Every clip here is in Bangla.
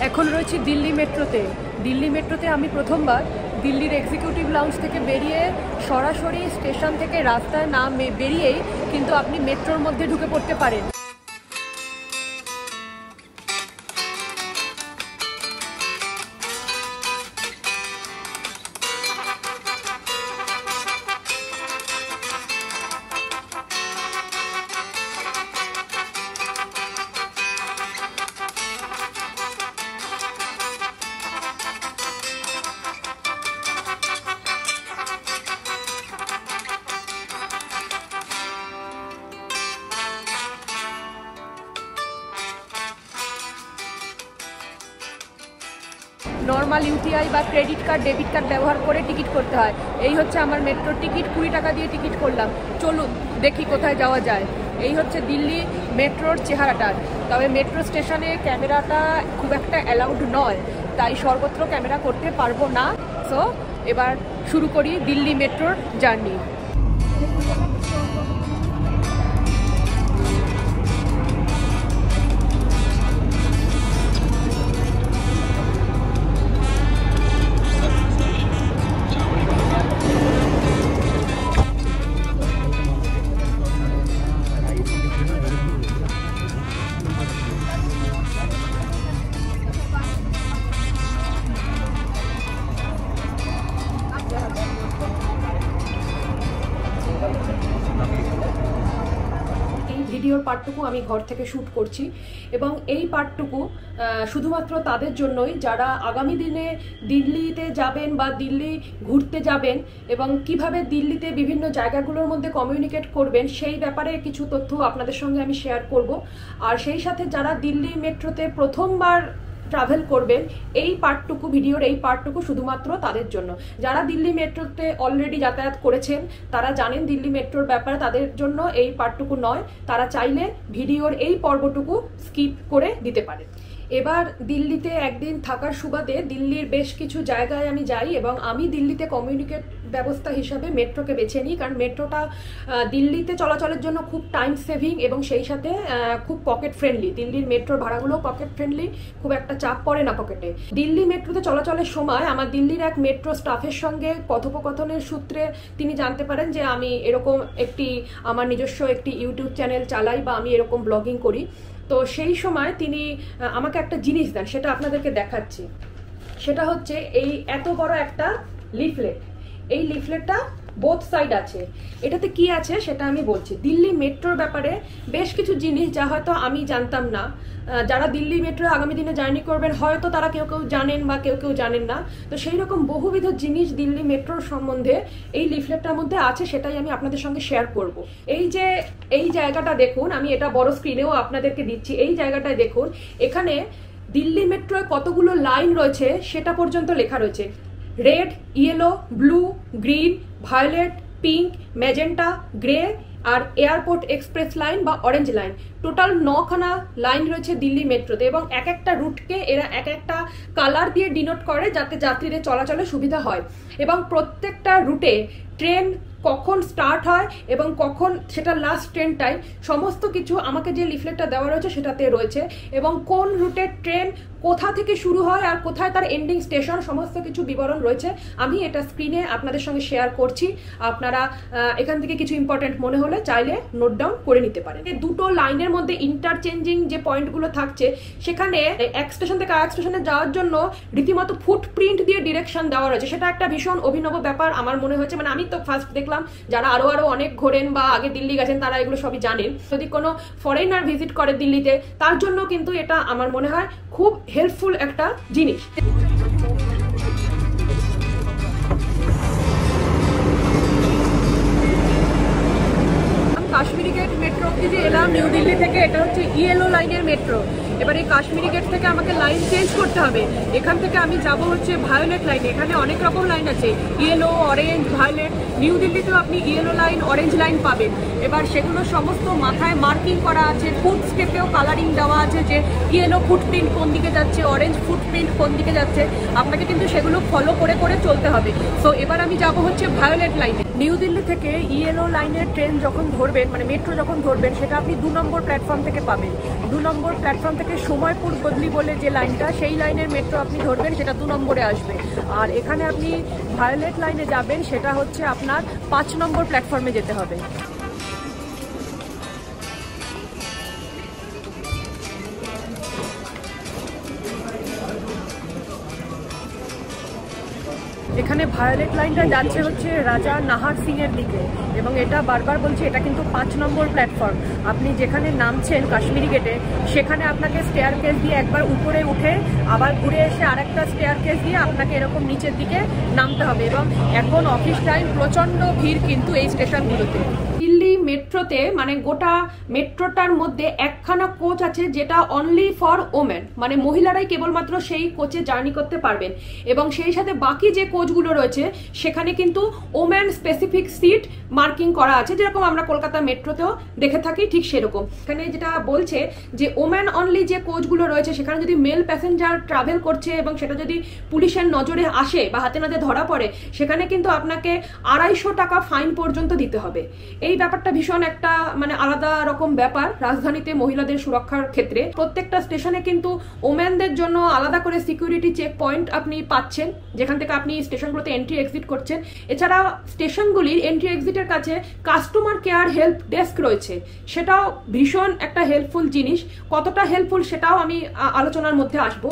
এখন রয়েছে দিল্লি মেট্রোতে। দিল্লি মেট্রোতে আমি প্রথমবার দিল্লির এক্সিকিউটিভ লাউঞ্জ থেকে বেরিয়ে সরাসরি স্টেশন থেকে রাস্তায় না বেরিয়েই কিন্তু আপনি মেট্রোর মধ্যে ঢুকে পড়তে পারেন। নর্মাল ইউটিআই বা ক্রেডিট কার্ড, ডেবিট কার্ড ব্যবহার করে টিকিট করতে হয়। এই হচ্ছে আমার মেট্রোর টিকিট, 20 টাকা দিয়ে টিকিট করলাম। চলুন দেখি কোথায় যাওয়া যায়। এই হচ্ছে দিল্লি মেট্রোর চেহারাটা। তবে মেট্রো স্টেশনে ক্যামেরাটা খুব একটা অ্যালাউড নয়, তাই সর্বত্র ক্যামেরা করতে পারবো না। সো এবার শুরু করি দিল্লি মেট্রোর জার্নি। ভিডিওর পার্টটুকু আমি ঘর থেকে শ্যুট করছি এবং এই পার্টটুকু শুধুমাত্র তাদের জন্যই যারা আগামী দিনে দিল্লিতে যাবেন বা দিল্লি ঘুরতে যাবেন এবং কিভাবে দিল্লিতে বিভিন্ন জায়গাগুলোর মধ্যে কমিউনিকেট করবেন সেই ব্যাপারে কিছু তথ্য আপনাদের সঙ্গে আমি শেয়ার করব। আর সেই সাথে যারা দিল্লি মেট্রোতে প্রথমবার ট্রাভেল করবেন, এই পার্টটুকু, ভিডিওর এই পার্টটুকু শুধুমাত্র তাদের জন্য। যারা দিল্লি মেট্রোতে অলরেডি যাতায়াত করেছেন, তারা জানেন দিল্লি মেট্রোর ব্যাপারে, তাদের জন্য এই পার্টটুকু নয়। তারা চাইলে ভিডিওর এই পর্বটুকু স্কিপ করে দিতে পারে। এবার দিল্লিতে একদিন থাকার সুবাদে দিল্লির বেশ কিছু জায়গায় আমি যাই এবং আমি দিল্লিতে কমিউনিকেট ব্যবস্থা হিসাবে মেট্রোকে বেছে নিই, কারণ মেট্রোটা দিল্লিতে চলাচলের জন্য খুব টাইম সেভিং এবং সেই সাথে খুব পকেট ফ্রেন্ডলি। দিল্লির মেট্রোর ভাড়াগুলো পকেট ফ্রেন্ডলি, খুব একটা চাপ পড়ে না পকেটে। দিল্লি মেট্রোতে চলাচলের সময় আমার দিল্লির এক মেট্রো স্টাফের সঙ্গে কথোপকথনের সূত্রে তিনি জানতে পারেন যে আমি এরকম আমার নিজস্ব একটি ইউটিউব চ্যানেল চালাই বা আমি এরকম ব্লগিং করি। তো সেই সময় তিনি আমাকে একটা জিনিস দেন, সেটা আপনাদেরকে দেখাচ্ছি। সেটা হচ্ছে এই এত বড় একটা লিফলেট। এই লিফলেটটা বোথ সাইড আছে। এটাতে কি আছে সেটা আমি বলছি। দিল্লি মেট্রোর ব্যাপারে বেশ কিছু জিনিস যা হয়তো আমি জানতাম না। যারা দিল্লি মেট্রো আগামী দিনে জার্নি করবেন হয়তো তারা কেউ কেউ জানেন বা কেউ কেউ জানেন না। তো সেই রকম বহুবিধ জিনিস দিল্লি মেট্রোর সম্বন্ধে এই লিফলেটটার মধ্যে আছে, সেটাই আমি আপনাদের সঙ্গে শেয়ার করব। এই যে এই জায়গাটা দেখুন, আমি এটা বড় স্ক্রিনেও আপনাদেরকে দিচ্ছি। এই জায়গাটায় দেখুন, এখানে দিল্লি মেট্রোয় কতগুলো লাইন রয়েছে সেটা পর্যন্ত লেখা রয়েছে। Red, yellow, blue, green, violet, pink, magenta, grey আর এয়ারপোর্ট এক্সপ্রেস লাইন বা অরেঞ্জ লাইন। টোটাল 9খানা লাইন রয়েছে দিল্লি মেট্রোতে এবং এক একটা রুটকে এরা এক একটা কালার দিয়ে ডিনোট করে যাতে যাত্রীদের চলাচলে সুবিধা হয়। এবং প্রত্যেকটা রুটে ট্রেন কখন স্টার্ট হয় এবং কখন সেটা লাস্ট ট্রেনটাই সমস্ত কিছু আমাকে যে লিফলেটটা দেওয়া রয়েছে সেটাতে রয়েছে। এবং কোন রুটের ট্রেন কোথা থেকে শুরু হয় আর কোথায় তার এন্ডিং স্টেশন, সমস্ত কিছু বিবরণ রয়েছে। আমি এটা স্ক্রিনে আপনাদের সঙ্গে শেয়ার করছি। আপনারা এখান থেকে কিছু ইম্পর্টেন্ট মনে হলে চাইলে নোট ডাউন করে নিতে পারেন। এই দুটো লাইনের মধ্যে ইন্টারচেঞ্জিং যে পয়েন্টগুলো থাকছে, সেখানে এক স্টেশন থেকে আরেক স্টেশনে যাওয়ার জন্য রীতিমতো ফুটপ্রিন্ট দিয়ে ডিরেকশন দেওয়া রয়েছে। সেটা একটা ভীষণ অভিনব ব্যাপার আমার মনে হয়েছে। মানে আমি তো ফার্স্ট দেখলাম, যারা আরো অনেক ঘোরেন বা আগে দিল্লি গেছেন তারা এগুলো সবই জানেন। যদি কোনো ফরেনার ভিজিট করে দিল্লিতে, তার জন্য কিন্তু এটা আমার মনে হয় খুব হেল্পফুল একটা জিনিস। কাশ্মীরি গেট মেট্রো অব্দি যে এলাম নিউ দিল্লি থেকে, এটা হচ্ছে ইয়েলো লাইনের মেট্রো। এবার এই কাশ্মীরি গেট থেকে আমাকে লাইন চেঞ্জ করতে হবে। এখান থেকে আমি যাব হচ্ছে ভায়োলেট লাইনে। এখানে অনেক রকম লাইন আছে, ইয়েলো, অরেঞ্জ, ভায়োলেট। নিউ দিল্লিতেও আপনি ইয়েলো লাইন, অরেঞ্জ লাইন পাবেন। এবার সেগুলো সমস্ত মাথায় মার্কিং করা আছে, ফুট স্টেপেও কালারিং দেওয়া আছে যে ইয়েলো ফুটপ্রিন্ট কোন দিকে যাচ্ছে, অরেঞ্জ ফুটপ্রিন্ট কোন দিকে যাচ্ছে। আপনাকে কিন্তু সেগুলো ফলো করে করে চলতে হবে। সো এবার আমি যাব হচ্ছে ভায়োলেট লাইনে। নিউ দিল্লি থেকে ইএলও লাইনের ট্রেন যখন ধরবেন, মানে মেট্রো যখন ধরবেন, সেটা আপনি 2 নম্বর প্ল্যাটফর্ম থেকে পাবেন। 2 নম্বর প্ল্যাটফর্ম থেকে সময়পুর বদলি বলে যে লাইনটা, সেই লাইনের মেট্রো আপনি ধরবেন, সেটা 2 নম্বরে আসবে। আর এখানে আপনি ভায়োলেট লাইনে যাবেন, সেটা হচ্ছে আপনার 5 নম্বর প্ল্যাটফর্মে যেতে হবে। এখানে ভায়োলেট লাইনটা যাচ্ছে হচ্ছে রাজা নাহার সিং এর দিকে, এবং এটা বারবার বলছি, এটা কিন্তু 5 নম্বর প্ল্যাটফর্ম। আপনি যেখানে নামছেন কাশ্মীরি গেটে, সেখানে আপনাকে স্টেয়ার কেস দিয়ে একবার উপরে উঠে আবার ঘুরে এসে আরেকটা স্টেয়ার কেস দিয়ে আপনাকে এরকম নিচের দিকে নামতে হবে। এবং এখন অফিস টাইম, প্রচণ্ড ভিড় কিন্তু এই স্টেশনগুলোতে। দিল্লি মেট্রোতে মানে গোটা মেট্রোটার মধ্যে একখানা কোচ আছে যেটা অনলি ফর ওমেন, মানে মহিলারাই কেবলমাত্র সেই কোচে জার্নি করতে পারবেন। এবং সেই সাথে বাকি যে কোচগুলো রয়েছে সেখানে কিন্তু ওমেন স্পেসিফিক সিট মার্কিং করা আছে, যেরকম আমরা কলকাতা মেট্রোতেও দেখে থাকি, ঠিক সেরকম। এখানে যেটা বলছে যে ওমেন অনলি যে কোচগুলো রয়েছে, সেখানে যদি মেল প্যাসেঞ্জার ট্রাভেল করছে এবং সেটা যদি পুলিশের নজরে আসে বা হাতে নাতে ধরা পড়ে, সেখানে কিন্তু আপনাকে 250 টাকা ফাইন পর্যন্ত দিতে হবে। এই ব্যাপারটা ভীষণ একটা মানে আলাদা রকম ব্যাপার রাজধানীতে মহিলাদের সুরক্ষার ক্ষেত্রে। প্রত্যেকটা স্টেশনে কিন্তু ওমেনদের জন্য আলাদা করে সিকিউরিটি চেক পয়েন্ট আপনি পাচ্ছেন, যেখান থেকে আপনি স্টেশনগুলোতে এন্ট্রি এক্সিট করছেন। এছাড়া স্টেশনগুলির এন্ট্রি এক্সিটের কাছে কাস্টমার কেয়ার হেল্প ডেস্ক রয়েছে, সেটাও ভীষণ একটা হেল্পফুল জিনিস। কতটা হেল্পফুল সেটাও আমি আলোচনার মধ্যে আসবো।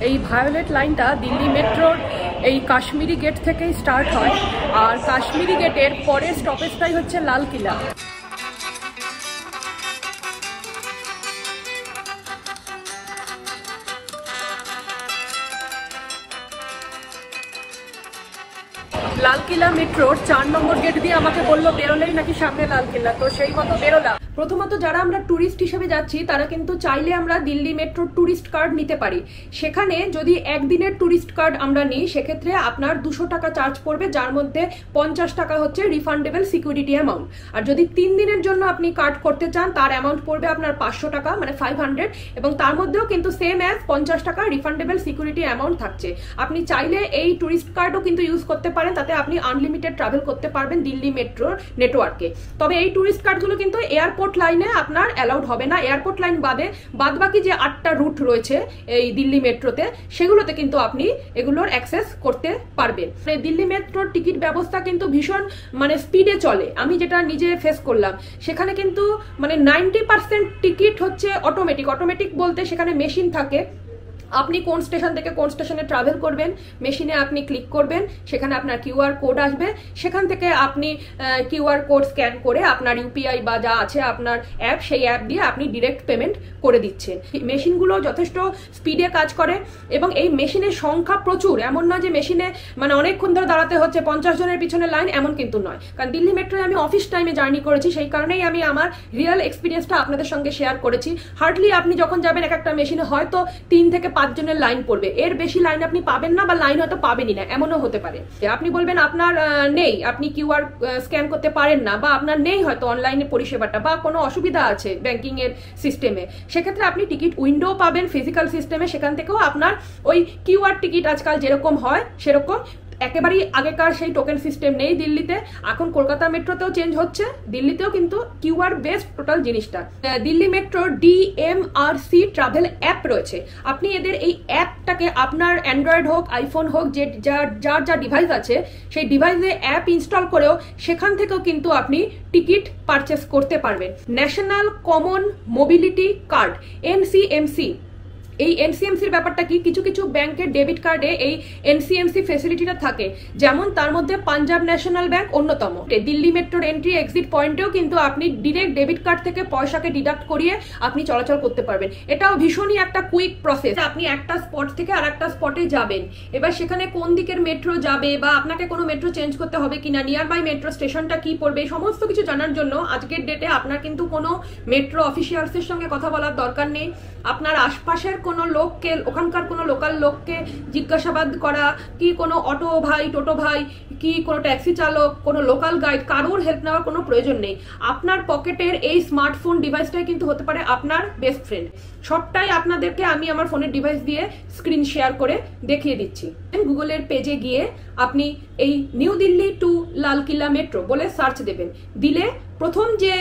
এই ভায়োলেট লাইনটা দিল্লি মেট্রোর এই কাশ্মীরি গেট থেকেই স্টার্ট হয়, আর কাশ্মীরি গেটের পরের স্টপেজটাই হচ্ছে লাল কিলা। লাল কিলা মেট্রোর 4 নম্বর গেট দিয়ে আমাকে বললো বেরোলেই নাকি সামনে লাল কিলা, তো সেই মতো বেরোলাম। প্রথমত যারা আমরা ট্যুরিস্ট হিসেবে যাচ্ছি তারা কিন্তু চাইলে আমরা দিল্লি মেট্রো ট্যুরিস্ট কার্ড নিতে পারি। সেখানে যদি একদিনের ট্যুরিস্ট কার্ড আমরা নিই, সেক্ষেত্রে আপনার 200 টাকা চার্জ পড়বে, যার মধ্যে 50 টাকা হচ্ছে রিফান্ডেবল সিকিউরিটি অ্যামাউন্ট। আর যদি 3 দিনের জন্য আপনি কার্ড করতে চান, তার অ্যামাউন্ট পড়বে আপনার 500 টাকা, মানে 500, এবং তার মধ্যেও কিন্তু সেম অ্যাজ 50 টাকা রিফান্ডেবল সিকিউরিটি অ্যামাউন্ট থাকছে। আপনি চাইলে এই ট্যুরিস্ট কার্ডও কিন্তু ইউজ করতে পারেন, তাতে আপনি আনলিমিটেড ট্রাভেল করতে পারবেন দিল্লি মেট্রোর নেটওয়ার্কে। তবে এই ট্যুরিস্ট কার্ডগুলো কিন্তু এয়ারপোর্ট লাইনে আপনার অ্যালাউড হবে না। এয়ারপোর্ট লাইন বাদবাকি যে 8টা রুট রয়েছে এই দিল্লি মেট্রোতে, সেগুলোতে কিন্তু আপনি এগুলোর অ্যাক্সেস করতে পারবেন। দিল্লি মেট্রোর টিকিট ব্যবস্থা কিন্তু ভীষণ মানে স্পিডে চলে। আমি যেটা নিজে ফেস করলাম, সেখানে কিন্তু মানে 90% টিকিট হচ্ছে অটোমেটিক বলতে সেখানে মেশিন থাকে। আপনি কোন স্টেশন থেকে কোন স্টেশনে ট্রাভেল করবেন, মেশিনে আপনি ক্লিক করবেন, সেখানে আপনার কিউআর কোড আসবে, সেখান থেকে আপনি কিউআর কোড স্ক্যান করে আপনার ইউপিআই বা যা আছে আপনার অ্যাপ, সেই অ্যাপ দিয়ে আপনি ডিরেক্ট পেমেন্ট করে দিচ্ছেন। মেশিনগুলো যথেষ্ট স্পিডে কাজ করে এবং এই মেশিনের সংখ্যা প্রচুর। এমন না যে মেশিনে মানে অনেকক্ষণ ধরে দাঁড়াতে হচ্ছে, 50 জনের পিছনে লাইন, এমন কিন্তু নয়। কারণ দিল্লি মেট্রোয় আমি অফিস টাইমে জার্নি করেছি, সেই কারণেই আমি আমার রিয়েল এক্সপিরিয়েন্সটা আপনাদের সঙ্গে শেয়ার করেছি। হার্ডলি আপনি যখন যাবেন এক একটা মেশিনে হয়তো 3 থেকে 5 জনের লাইন পড়বে, এর বেশি লাইন আপনি পাবেন না, বা লাইন হয়তো পাবেনই না, এমনও হতে পারে। আপনি বলবেন আপনার নেই, আপনি কিউআর স্ক্যান করতে পারেন না, বা আপনার নেই হয়তো অনলাইনে পরিষেবাটা, বা কোনো অসুবিধা আছে ব্যাংকিং এর সিস্টেমে, সেক্ষেত্রে আপনি টিকিট উইন্ডো পাবেন ফিজিক্যাল সিস্টেমে, সেখান থেকেও আপনার ওই কিউআর টিকিট আজকাল যেরকম হয় সেরকম। একেবারেই আগেকার সেই টোকেন সিস্টেম নেই দিল্লিতে। এখন কলকাতা মেট্রোতেও চেঞ্জ হচ্ছে, দিল্লিতেও কিন্তু কিউআর বেসড টোটাল জিনিসটা। Delhi metro DMRC travel app রয়েছে। আপনি এদের এই অ্যাপটাকে আপনার অ্যান্ড্রয়েড হোক, আইফোন হোক, যে যার ডিভাইস আছে সেই ডিভাইসে অ্যাপ ইনস্টল করেও সেখান থেকেও কিন্তু আপনি টিকিট পারচেস করতে পারবেন। National common mobility card NCMC, এই এনসিএমসির ব্যাপারটা কি, কিছু কিছু ব্যাংকের ডেবিট কার্ডে এই এনসিএমসি ফেসিলিটিটা থাকে, যেমন তার মধ্যে পাঞ্জাব ন্যাশনাল ব্যাংক অন্যতম। দিল্লি মেট্রোর এন্ট্রি এক্সিট পয়েন্টেও কিন্তু আপনি ডিরেক্ট ডেবিট কার্ড থেকে পয়সাকে ডিডাক্ট করিয়ে আপনি চলাচল করতে পারবেন। এটাও ভীষণই একটা কুইক প্রসেস। আপনি একটা স্পট থেকে আর একটা স্পটে যাবেন, এবার সেখানে কোন দিকের মেট্রো যাবে বা আপনাকে কোনো মেট্রো চেঞ্জ করতে হবে কিনা, নিয়ার বাই মেট্রো স্টেশনটা কি পড়বে, সমস্ত কিছু জানার জন্য আজকের ডেটে আপনার কিন্তু কোনো মেট্রো অফিসিয়ালসের সঙ্গে কথা বলার দরকার নেই। আপনার আশপাশের কোনো লোককে, ওখানকার কোনো লোকাল লোককে জিজ্ঞাসাবাদ করা, কি কোনো অটো ভাই, টোটো ভাই, কি কোনো ট্যাক্সি চালক, কোনো লোকাল গাইড, কারোর হেল্প নেওয়ার কোনো প্রয়োজন নেই। আপনার পকেটের এই স্মার্টফোন ডিভাইসটাই কিন্তু হতে পারে আপনার বেস্ট ফ্রেন্ড। সবটাই আপনাদেরকে আমি আমার ফোনের ডিভাইস দিয়ে স্ক্রিন শেয়ার করে দেখিয়ে দিচ্ছি। গুগলের পেজে গিয়ে আপনি এই New Delhi to Lalqila metro বলে সার্চ দেবেন। দিলে প্রথম যে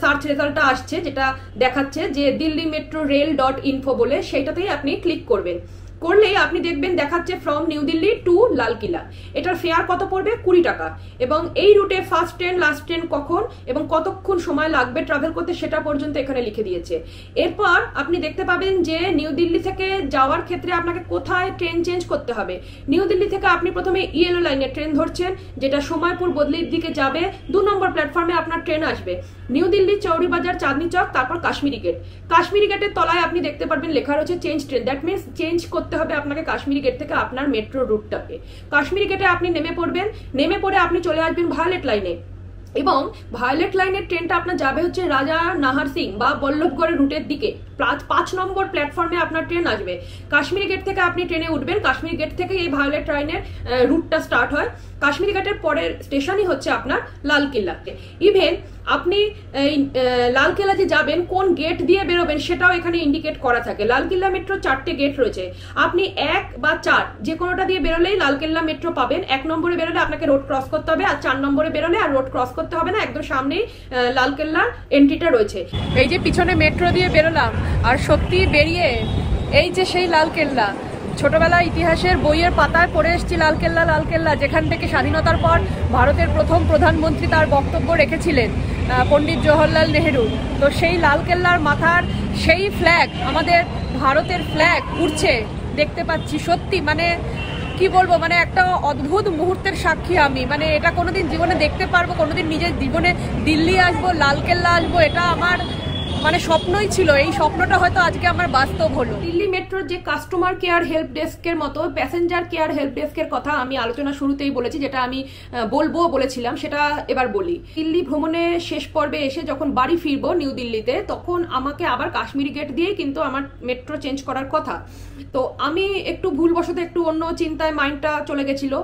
সার্চ রেজাল্টটা আসছে, যেটা দেখাচ্ছে যে দিল্লি মেট্রো রেল .info বলে, সেইটাতেই আপনি ক্লিক করবেন। করলেই আপনি দেখবেন দেখাচ্ছে from New Delhi to Lalqila. এটার ফেয়ার কত পড়বে? 20 টাকা। এবং এই রুটে ফার্স্ট ট্রেন, লাস্ট ট্রেন কখন এবং কতক্ষণ সময় লাগবে ট্রাভেল করতে সেটা পর্যন্ত এখানে লিখে দিয়েছে। এরপর আপনি দেখতে পাবেন যে নিউ দিল্লি থেকে যাওয়ার ক্ষেত্রে আপনাকে কোথায় ট্রেন চেঞ্জ করতে হবে। নিউ দিল্লি থেকে আপনি প্রথমে ইয়েলো লাইনের ট্রেন ধরছেন, যেটা সময়পুর বদলির দিকে যাবে। 2 নম্বর প্ল্যাটফর্মে আপনার ট্রেন আসবে নিউ দিল্লি চৌরি বাজার, চাঁদনি চক, তারপর কাশ্মীরি গেট। কাশ্মীরি গেটের তলায় আপনি দেখতে পারবেন লেখা রয়েছে change train. That means change করতে হবে আপনাকে কাশ্মীরি গেট থেকে আপনার মেট্রো রুটটাকে। কাশ্মীরি গেটে আপনি নেমে পড়বেন, নেমে পড়ে আপনি চলে আসবেন ভায়োলেট লাইনে। এবং ভায়োলেট লাইনের ট্রেনটা আপনার যাবে হচ্ছে রাজা নাহার সিং বা বল্লভগড়ের রুটের দিকে। 5 নম্বর প্ল্যাটফর্মে আপনার ট্রেন আসবে। কাশ্মীরি গেট থেকে আপনি ট্রেনে উঠবেন। কাশ্মীরি গেট থেকে এই ভায়োলেট লাইনের রুটটা স্টার্ট হয়। কাশ্মীরি গেটের পরের স্টেশনই হচ্ছে আপনার লালকিল্লা। ইভেন আপনি লালকিল্লা যে যাবেন, কোন গেট দিয়ে বেরোবেন সেটাও এখানে ইন্ডিকেট করা থাকে। লালকিল্লা মেট্রো 4টে গেট রয়েছে। আপনি 1 বা 4 যে কোনোটা দিয়ে বেরোলেই লালকিল্লা মেট্রো পাবেন। 1 নম্বরে বেরোলে আপনাকে রোড ক্রস করতে হবে, আর 4 নম্বরে বেরোলে আর রোড ক্রস করতে হবে না, একদম সামনেই লালকিল্লার এন্ট্রিটা রয়েছে। এই যে পিছনে মেট্রো দিয়ে বেরোলাম, আর সত্যি বেরিয়ে এই যে সেই লালকেল্লা, ছোটবেলা ইতিহাসের বইয়ের পাতায় পড়ে এসেছি লালকেল্লা, লালকেল্লা যেখান থেকে স্বাধীনতার পর ভারতের প্রথম প্রধানমন্ত্রী তার বক্তব্য রেখেছিলেন, পণ্ডিত জওহরলাল নেহেরু। তো সেই লালকেল্লার মাথার সেই ফ্ল্যাগ, আমাদের ভারতের ফ্ল্যাগ উড়ছে দেখতে পাচ্ছি। সত্যি মানে কি বলবো, মানে একটা অদ্ভুত মুহূর্তের সাক্ষী আমি। মানে এটা কোনোদিন জীবনে দেখতে পারবো, কোনোদিন নিজের জীবনে দিল্লি আসবো, লালকেল্লা আসবো, এটা আমার মানে স্বপ্নই ছিল। এই স্বপ্নটা হয়তো আজকে আমার বাস্তব হলো। দিল্লি মেট্রোর যে কাস্টমার কেয়ার হেল্প ডেস্কের মতো প্যাসেঞ্জার কেয়ার হেল্প ডেস্কের কথা আমি আলোচনা শুরুতেই বলেছি, যেটা আমি বলেছিলাম সেটা এবার বলি। দিল্লি ভ্রমণে শেষ পর্বে এসে যখন বাড়ি ফিরবো নিউ দিল্লিতে, তখন আমাকে আবার কাশ্মীরি গেট দিয়েই কিন্তু আমার মেট্রো চেঞ্জ করার কথা। তো আমি একটু ভুলবশত একটু অন্য চিন্তায় মাইন্ডটা চলে গেছিল।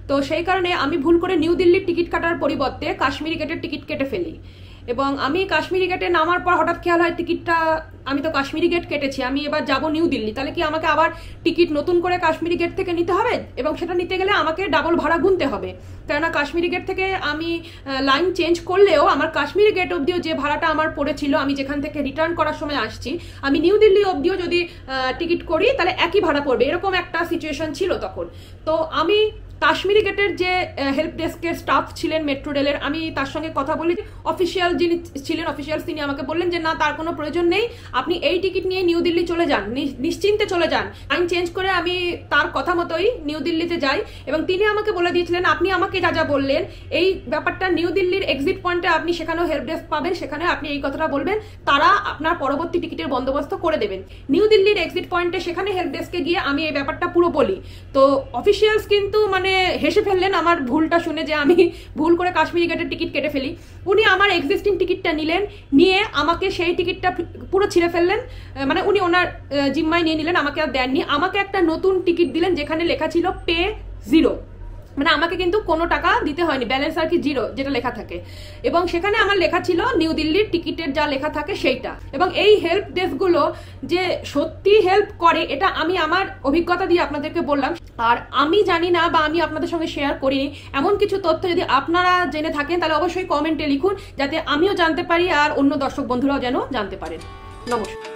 তো সেই কারণে আমি ভুল করে নিউ দিল্লির টিকিট কাটার পরিবর্তে কাশ্মীরি গেটের টিকিট কেটে ফেলি। এবং আমি কাশ্মীরি গেটে নামার পর হঠাৎ খেয়াল হয় টিকিটটা, আমি তো কাশ্মীরি গেট কেটেছি, আমি এবার যাব নিউ দিল্লি, তাহলে কি আমাকে আবার টিকিট নতুন করে কাশ্মীরি গেট থেকে নিতে হবে? এবং সেটা নিতে গেলে আমাকে ডাবল ভাড়া গুনতে হবে, কেননা কাশ্মীরি গেট থেকে আমি লাইন চেঞ্জ করলেও আমার কাশ্মীরি গেট অবধিও যে ভাড়াটা আমার পড়েছিল, আমি যেখান থেকে রিটার্ন করার সময় আসছি, আমি নিউ দিল্লি অবধিও যদি টিকিট করি তাহলে একই ভাড়া পড়বে, এরকম একটা সিচুয়েশন ছিল তখন। তো আমি কাশ্মীরি গেটের যে হেল্প ডেস্কের স্টাফ ছিলেন মেট্রো রেলের, আমি তার সঙ্গে কথা বলি। অফিসিয়াল যিনি ছিলেন, অফিসিয়াল তিনি আমাকে বললেন যে না, তার কোনো প্রয়োজন নেই, আপনি এই টিকিট নিয়ে নিউ দিল্লি চলে যান, নিশ্চিন্তে চলে যান। লাইন চেঞ্জ করে আমি তার কথা মতোই নিউ দিল্লিতে যাই। এবং তিনি আমাকে বলে দিয়েছিলেন, আপনি আমাকে যা যা বললেন এই ব্যাপারটা নিউ দিল্লির এক্সিট পয়েন্টে আপনি সেখানেও হেল্প ডেস্ক পাবেন, সেখানে আপনি এই কথাটা বলবেন, তারা আপনার পরবর্তী টিকিটের বন্দোবস্ত করে দেবেন। নিউ দিল্লির এক্সিট পয়েন্টে সেখানে হেল্প ডেস্কে গিয়ে আমি এই ব্যাপারটা পুরো বলি। তো অফিসিয়ালস কিন্তু মানে হেসে ফেললেন আমার ভুলটা শুনে, যে আমি ভুল করে কাশ্মীরি গেটের টিকিট কেটে ফেলি। উনি আমার এক্সিস্টিং টিকিটটা নিলেন, নিয়ে আমাকে সেই টিকিটটা পুরো ছিঁড়ে ফেললেন, মানে উনি ওনার জিম্মায় নিয়ে নিলেন, আমাকে আর দেননি। আমাকে একটা নতুন টিকিট দিলেন যেখানে লেখা ছিল পে 0, মানে আমাকে কিন্তু কোনো টাকা দিতে হয়নি, ব্যালেন্স আর কি 0 যেটা লেখা থাকে। এবং সেখানে আমার লেখা ছিল নিউ দিল্লির টিকিটের যা লেখা থাকে সেইটা। এবং এই হেল্প ডেস্কগুলো যে সত্যি হেল্প করে, এটা আমি আমার অভিজ্ঞতা দিয়ে আপনাদেরকে বললাম। আর আমি জানি না বা আমি আপনাদের সঙ্গে শেয়ার করিনি এমন কিছু তথ্য যদি আপনারা জেনে থাকেন, তাহলে অবশ্যই কমেন্টে লিখুন, যাতে আমিও জানতে পারি আর অন্য দর্শক বন্ধুরাও যেন জানতে পারেন। নমস্কার।